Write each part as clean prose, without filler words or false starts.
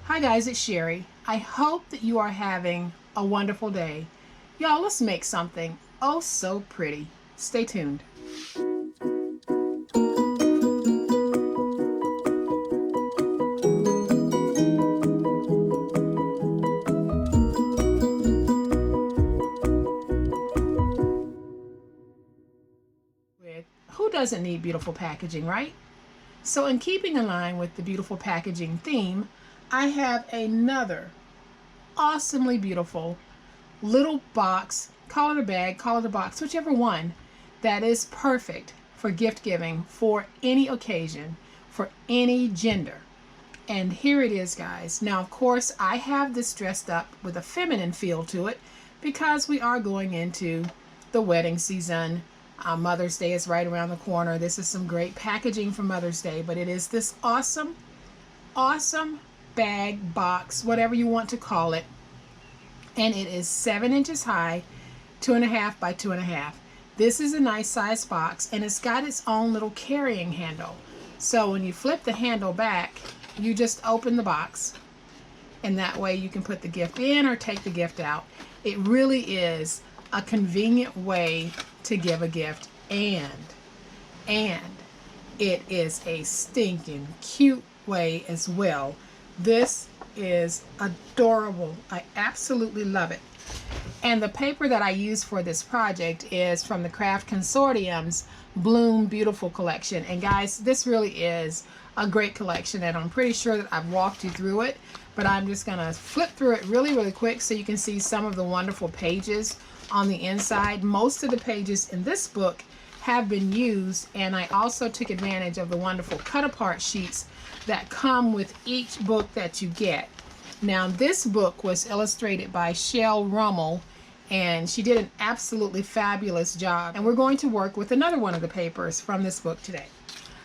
Hi guys, it's Sherry. I hope that you are having a wonderful day. Y'all, let's make something oh so pretty. Stay tuned. Who doesn't need beautiful packaging, right? So in keeping in line with the beautiful packaging theme, I have another awesomely beautiful little box, call it a bag, call it a box, whichever one, that is perfect for gift giving for any occasion, for any gender. And here it is, guys. Now, of course, I have this dressed up with a feminine feel to it because we are going into the wedding season. Mother's Day is right around the corner. This is some great packaging for Mother's Day, but it is this awesome bag, box, whatever you want to call it. And it is 7 inches high, 2.5 by 2.5. This is a nice size box, and it's got its own little carrying handle. So when you flip the handle back, you just open the box, and that way you can put the gift in or take the gift out. It really is a convenient way to give a gift, and it is a stinking cute way as well. This is adorable. I absolutely love it. And the paper that I use for this project is from the Craft Consortium's Bloom Beautiful collection. And guys, this really is a great collection, and I'm pretty sure that I've walked you through it, but I'm just gonna flip through it really quick so you can see some of the wonderful pages on the inside. Most of the pages in this book have been used, and I also took advantage of the wonderful cut apart sheets that come with each book that you get. Now, this book was illustrated by Shell Rummel, and she did an absolutely fabulous job. And we're going to work with another one of the papers from this book today.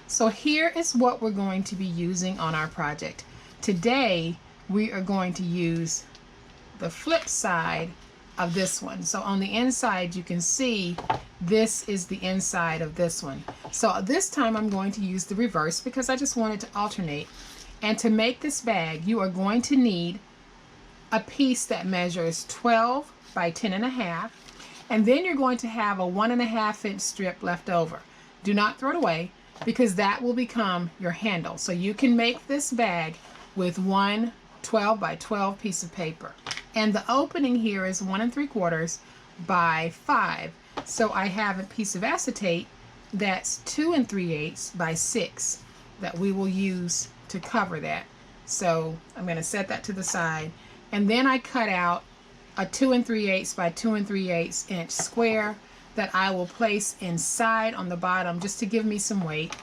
So here is what we're going to be using on our project. Today, we are going to use the flip side of this one. So on the inside, you can see this is the inside of this one. So this time I'm going to use the reverse because I just wanted to alternate. And to make this bag, you are going to need a piece that measures 12 by 10.5, and then you're going to have a 1.5 inch strip left over. Do not throw it away, because that will become your handle. So you can make this bag with one 12 by 12 piece of paper. And the opening here is 1 3/4 by 5. So I have a piece of acetate that's 2 3/8 by 6 that we will use to cover that. So I'm going to set that to the side, and then I cut out a 2 3/8 by 2 3/8 inch square that I will place inside on the bottom just to give me some weight,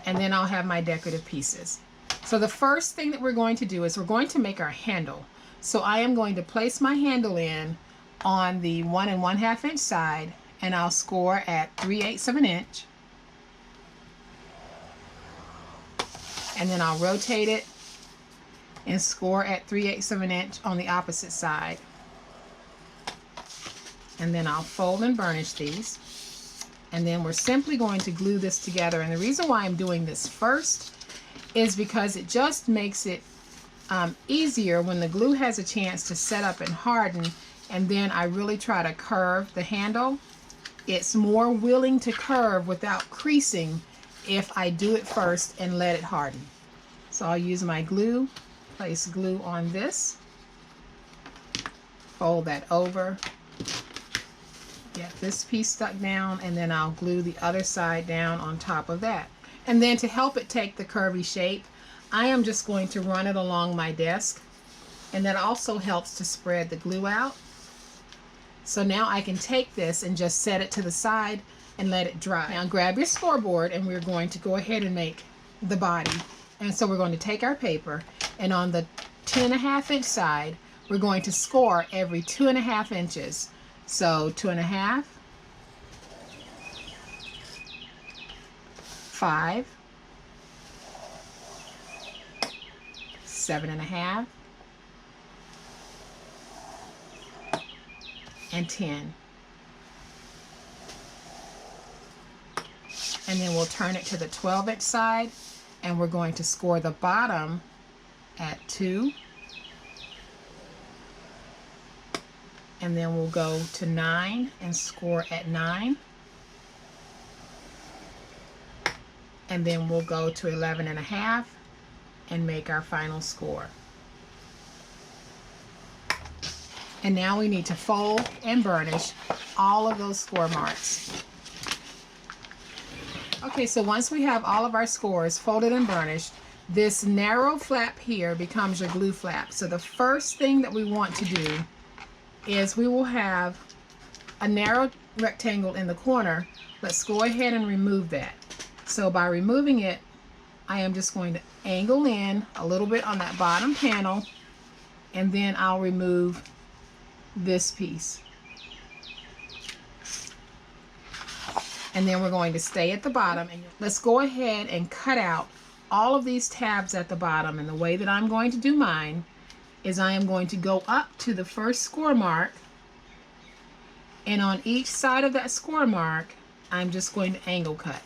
and then I'll have my decorative pieces. So the first thing that we're going to do is we're going to make our handle. So I am going to place my handle in on the 1 1/2 inch side, and I'll score at 3/8 of an inch. And then I'll rotate it and score at 3/8 of an inch on the opposite side. And then I'll fold and burnish these. And then we're simply going to glue this together. And the reason why I'm doing this first is because it just makes it easier when the glue has a chance to set up and harden, and then I really try to curve the handle. It's more willing to curve without creasing if I do it first and let it harden. So I'll use my glue, place glue on this, fold that over, get this piece stuck down, and then I'll glue the other side down on top of that. And then to help it take the curvy shape, I am just going to run it along my desk, and that also helps to spread the glue out. So now I can take this and just set it to the side and let it dry. Now grab your scoreboard, and we're going to go ahead and make the body. And so we're going to take our paper, and on the 10.5 inch side, we're going to score every 2.5 inches. So 2.5, 5, 7.5, and 10. And then we'll turn it to the 12 inch side, and we're going to score the bottom at 2, and then we'll go to 9 and score at 9. And then we'll go to 11.5 and make our final score. And now we need to fold and burnish all of those score marks. Okay, so once we have all of our scores folded and burnished, this narrow flap here becomes your glue flap. So the first thing that we want to do is we will have a narrow rectangle in the corner. Let's go ahead and remove that. So by removing it, I am just going to angle in a little bit on that bottom panel, and then I'll remove this piece. And then we're going to stay at the bottom, and let's go ahead and cut out all of these tabs at the bottom. And the way that I'm going to do mine is I am going to go up to the first score mark, and on each side of that score mark, I'm just going to angle cut.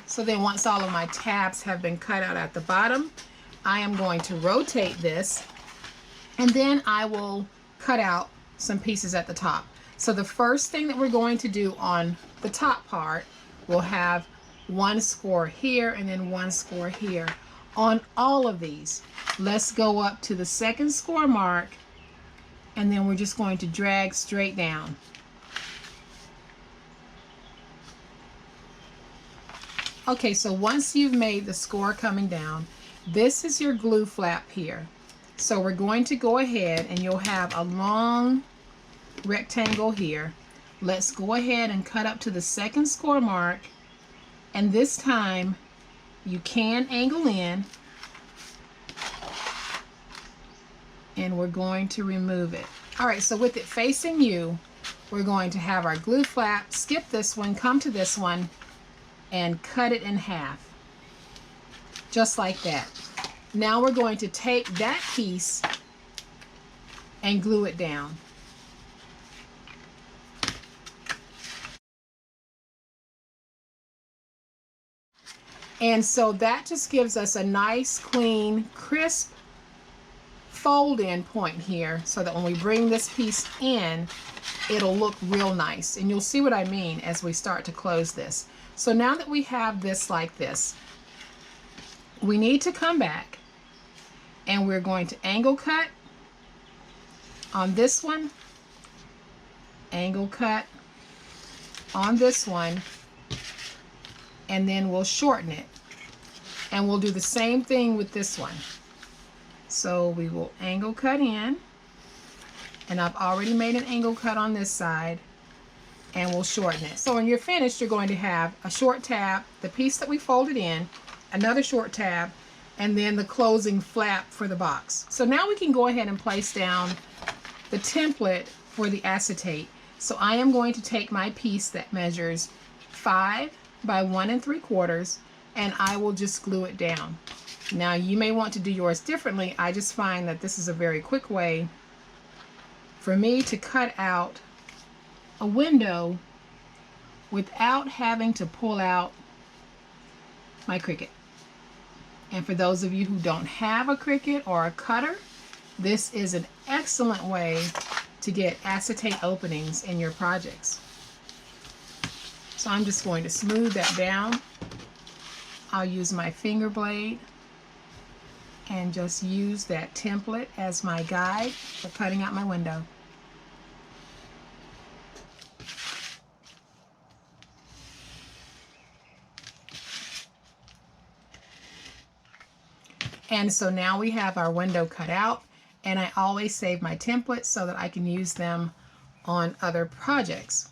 So then once all of my tabs have been cut out at the bottom, I am going to rotate this, and then I will cut out some pieces at the top. So the first thing that we're going to do on the top part, we'll have one score here and then one score here. On all of these, let's go up to the second score mark, and then we're just going to drag straight down. Okay, so once you've made the score coming down, this is your glue flap here. So we're going to go ahead, and you'll have a long rectangle here. Let's go ahead and cut up to the second score mark, and this time you can angle in, and we're going to remove it. All right, so with it facing you, we're going to have our glue flap, skip this one, come to this one, and cut it in half, just like that. Now we're going to take that piece and glue it down. And so that just gives us a nice, clean, crisp fold-in point here, so that when we bring this piece in, it'll look real nice. And you'll see what I mean as we start to close this. So now that we have this like this, we need to come back, and we're going to angle cut on this one, angle cut on this one, and then we'll shorten it. And we'll do the same thing with this one. So we will angle cut in, and I've already made an angle cut on this side, and we'll shorten it. So when you're finished, you're going to have a short tab, the piece that we folded in, another short tab, and then the closing flap for the box. So now we can go ahead and place down the template for the acetate. So I am going to take my piece that measures 5 by 1 3/4, and I will just glue it down. Now you may want to do yours differently. I just find that this is a very quick way for me to cut out a window without having to pull out my Cricut. And for those of you who don't have a Cricut or a cutter, this is an excellent way to get acetate openings in your projects. So I'm just going to smooth that down. I'll use my finger blade and just use that template as my guide for cutting out my window. And so now we have our window cut out, and I always save my templates so that I can use them on other projects.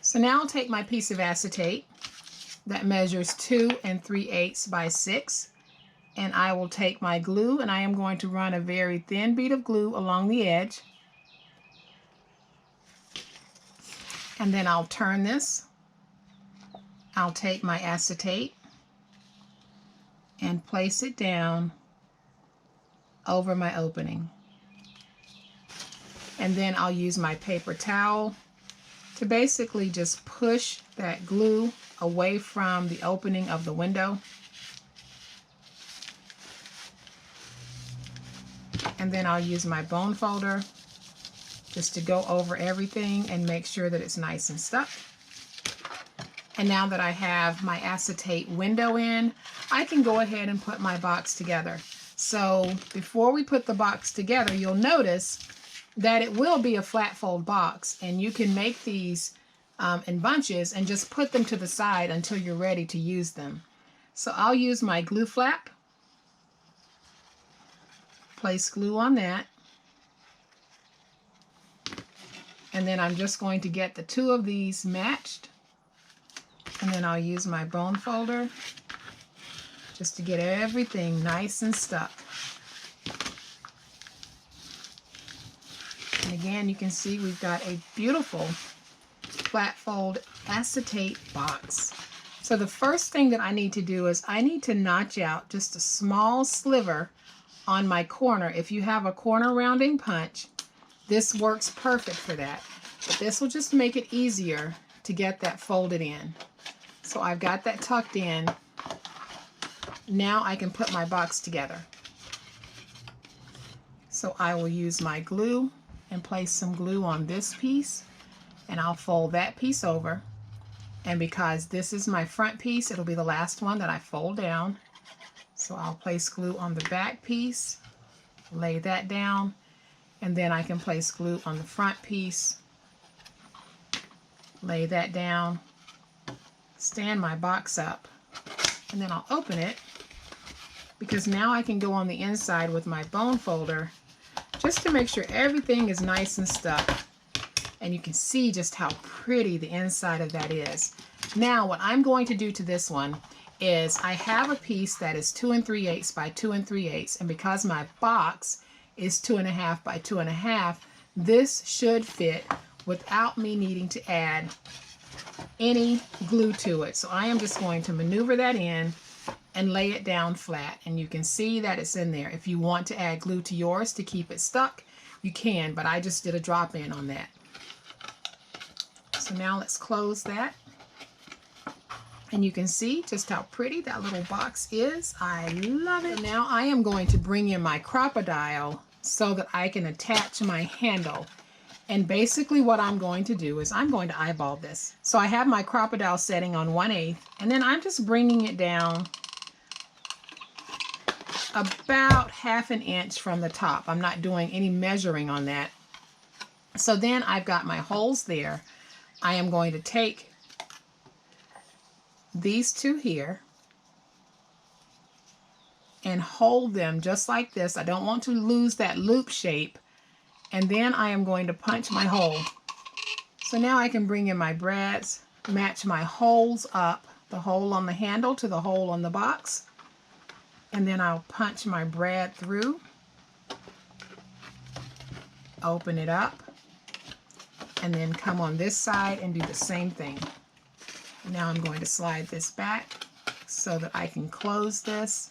So now I'll take my piece of acetate that measures 2 3/8 by 6, and I will take my glue, and I am going to run a very thin bead of glue along the edge, and then I'll turn this. I'll take my acetate and place it down over my opening, and then I'll use my paper towel to basically just push that glue away from the opening of the window. And then I'll use my bone folder just to go over everything and make sure that it's nice and stuck. And now that I have my acetate window in, I can go ahead and put my box together. So before we put the box together, you'll notice that it will be a flat fold box, and you can make these in bunches and just put them to the side until you're ready to use them. So I'll use my glue flap, place glue on that, and then I'm just going to get the two of these matched, and then I'll use my bone folder just to get everything nice and stuck. And again, you can see we've got a beautiful flat fold acetate box. So the first thing that I need to do is I need to notch out just a small sliver on my corner. If you have a corner rounding punch, this works perfect for that. But this will just make it easier to get that folded in. So I've got that tucked in. Now I can put my box together. So I will use my glue and place some glue on this piece, and I'll fold that piece over. And because this is my front piece, it'll be the last one that I fold down. So I'll place glue on the back piece, lay that down, and then I can place glue on the front piece, lay that down, stand my box up, and then I'll open it, because now I can go on the inside with my bone folder just to make sure everything is nice and stuck. And you can see just how pretty the inside of that is. Now what I'm going to do to this one is I have a piece that is 2 3/8 by 2 3/8, and because my box is 2 1/2 by 2 1/2, this should fit without me needing to add any glue to it. So I am just going to maneuver that in and lay it down flat, and you can see that it's in there. If you want to add glue to yours to keep it stuck, you can, but I just did a drop in on that. So now let's close that, and you can see just how pretty that little box is. I love it. So now I am going to bring in my crocodile so that I can attach my handle. And basically what I'm going to do is I'm going to eyeball this. So I have my crocodile setting on 1/8, and then I'm just bringing it down about 1/2 inch from the top. I'm not doing any measuring on that. So then I've got my holes there. I am going to take these two here and hold them just like this. I don't want to lose that loop shape. And then I am going to punch my hole. So now I can bring in my brads, match my holes up, the hole on the handle to the hole on the box, and then I'll punch my brad through, open it up, and then come on this side and do the same thing. Now I'm going to slide this back so that I can close this,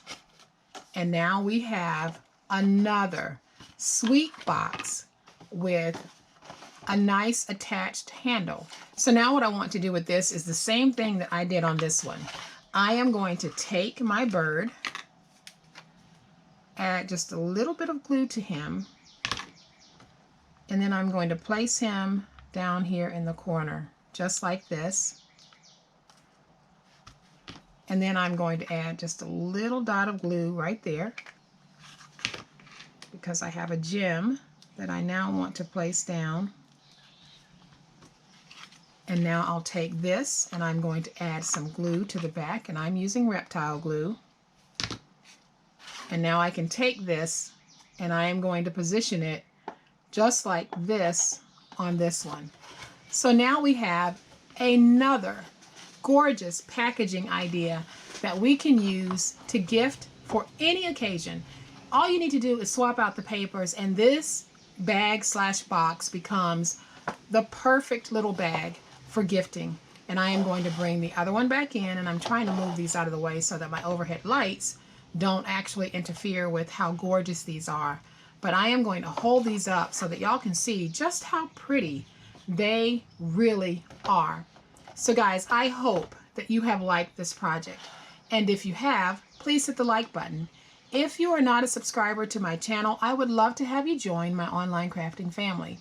and now we have another sweet box with a nice attached handle. So now what I want to do with this is the same thing that I did on this one. I am going to take my bird, add just a little bit of glue to him, and then I'm going to place him down here in the corner, just like this. And then I'm going to add just a little dot of glue right there, because I have a gem that I now want to place down. And now I'll take this and I'm going to add some glue to the back, and I'm using reptile glue. And now I can take this and I am going to position it just like this on this one. So now we have another gorgeous packaging idea that we can use to gift for any occasion. All you need to do is swap out the papers, and this bag slash box becomes the perfect little bag for gifting. And I am going to bring the other one back in, and I'm trying to move these out of the way so that my overhead lights don't actually interfere with how gorgeous these are. But I am going to hold these up so that y'all can see just how pretty they really are. So guys, I hope that you have liked this project. And if you have, please hit the like button. If you are not a subscriber to my channel, I would love to have you join my online crafting family.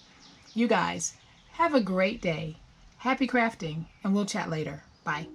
You guys, have a great day. Happy crafting, and we'll chat later. Bye.